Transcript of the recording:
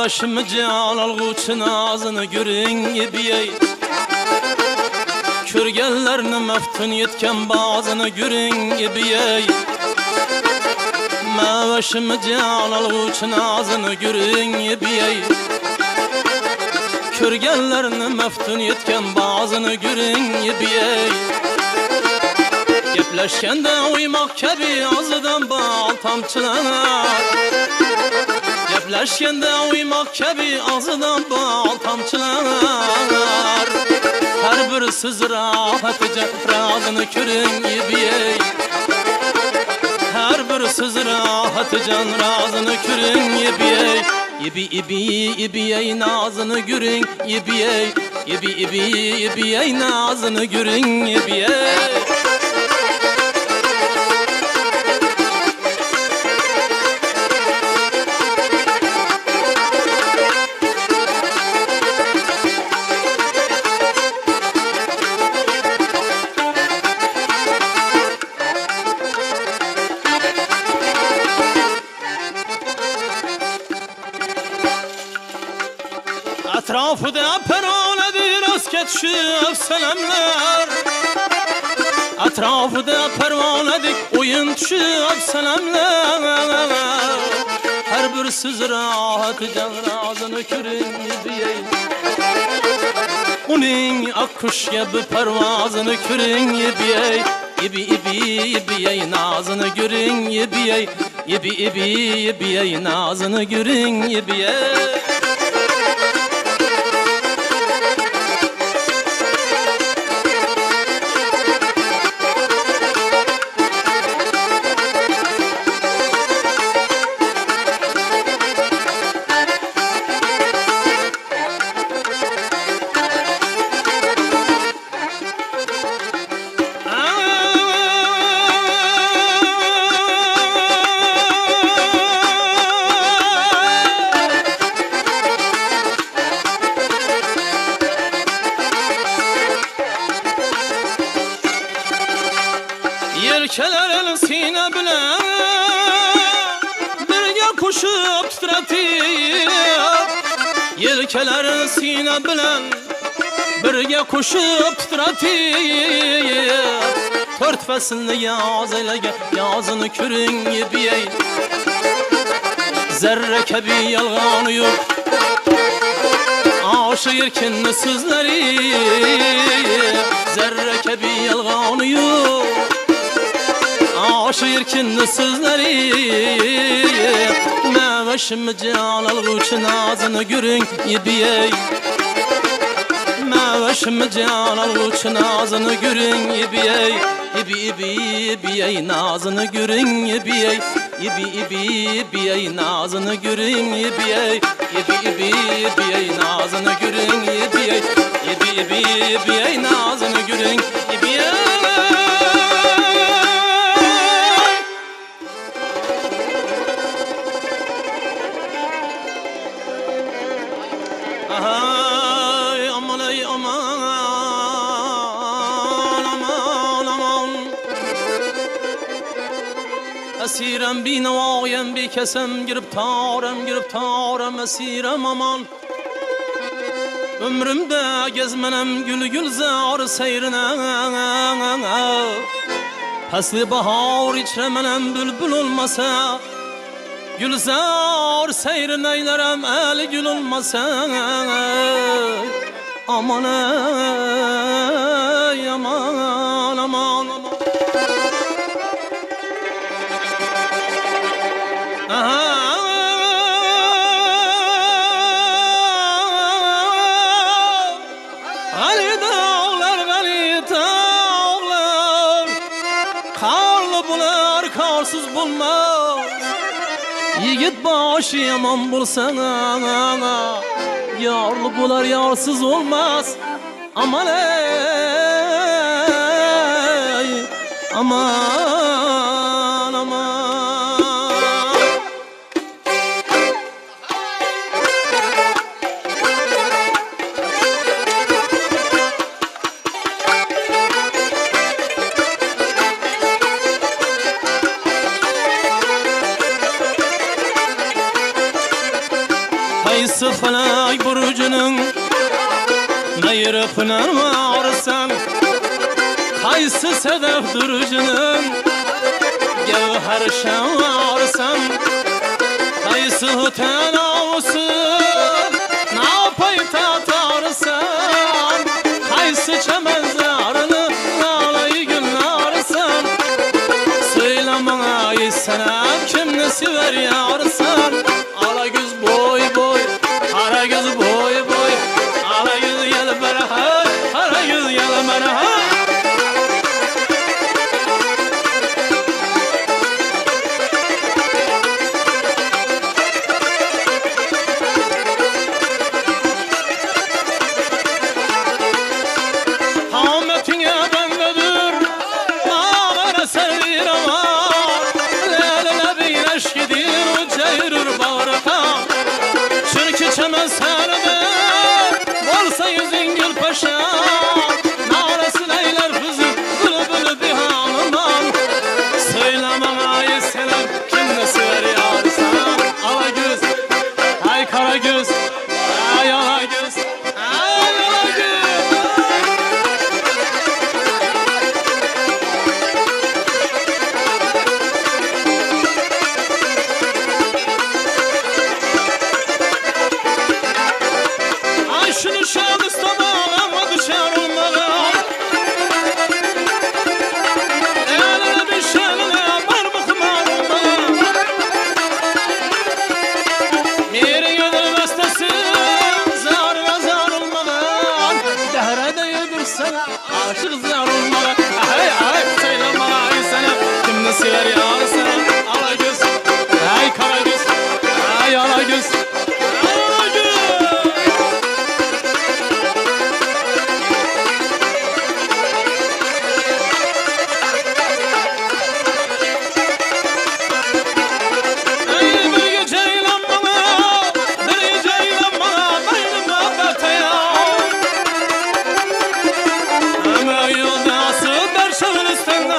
başımı can alğuçun ağzını görün biyey. Körgellerini meftun yetken bazını görün biyey. Başımı can alğuçun ağzını görün biyey. Körgellerini meftun yetken bazını görün biyey. Gepleşkende uymak kebi ağzıdan bal tamçılar. Gepleşkende uymak kebi ağzıdan bal tamçılar. Her bir söz rahatlıca razını körün biyey. Her bir söz rahatlıca razını körün biyey. İbi nazını görün biyey. İbi nazını görün biyey. Etrafıda pervanedir asket şüf selamlar. Etrafıda pervanedik oyun şüf selamlar. Her bir söz rahat can razını körün biyey. Onun akkuş gibi pervazını körün biyey. İbi nazını görün biyey. İbi nazını görün biyey. Yelkelerin sine bilen birge kuşup titretip. Yelkelerin sine bilen birge kuşup titretip. Dört feslini yaz eylege yazını körün biyey. Zerre kebi yalganı yok aşı yirkinli sözleri. Zerre kebi yalganı yok aşı yirkinli sözleri. Başımı can alğuçun ağzını görün biyey. Başımı can alğuçun ağzını görün biyey. İbi nazını görün biyey. İbi nazını görün biyey. İbi nazını görün biyey. İbi nazını görün biyey. Ay aman ay aman aman aman. Esirem bir nevayem bir kesem giriptarem esirem aman. Ömrümde gezmenem gül gülzar seyrine. Pasli bahar içremenem bülbül olmasa. Gülzar seyrin eylerem el gül olmasa. Aman ey aman aman aman. Ali dağlar karlı bular karsız bulmaz. Yigit başı yaman bulsana. Yarlı bular yarsız olmaz. Aman ey aman aman. ayırıp narma arsan Kaysı sedef durucunun Gevher şan arsan Kaysı hüten avusu Napay tatarsan Kaysı çemenzarını Nalayı gün arsan Söyle bana issenem Kimni sever yarsan Ala göz boy boy Kara göz boy boy Ala göz yel beraha Kara göz yel beraha Çemen serde Bolsa yüzün gül paşa Narası neyler fızı Bülbülü bir hanımam Söylemem ay selam Kimle sever yarsan Ala göz Ay kara göz Ay ala göz Ay ala göz Şunu şan istemem ama düşer olmalı Eline bir şanına var bu kumar olmalı Mirin ödül bestesi zar ve zar olmalı Dehrede yedirsen aşık zar olmalı Ay ay söyle bana ay sana Kimle sever yar sana Ala göz Ay kara göz Ay ala göz Yolda asıl der şöyle üstünde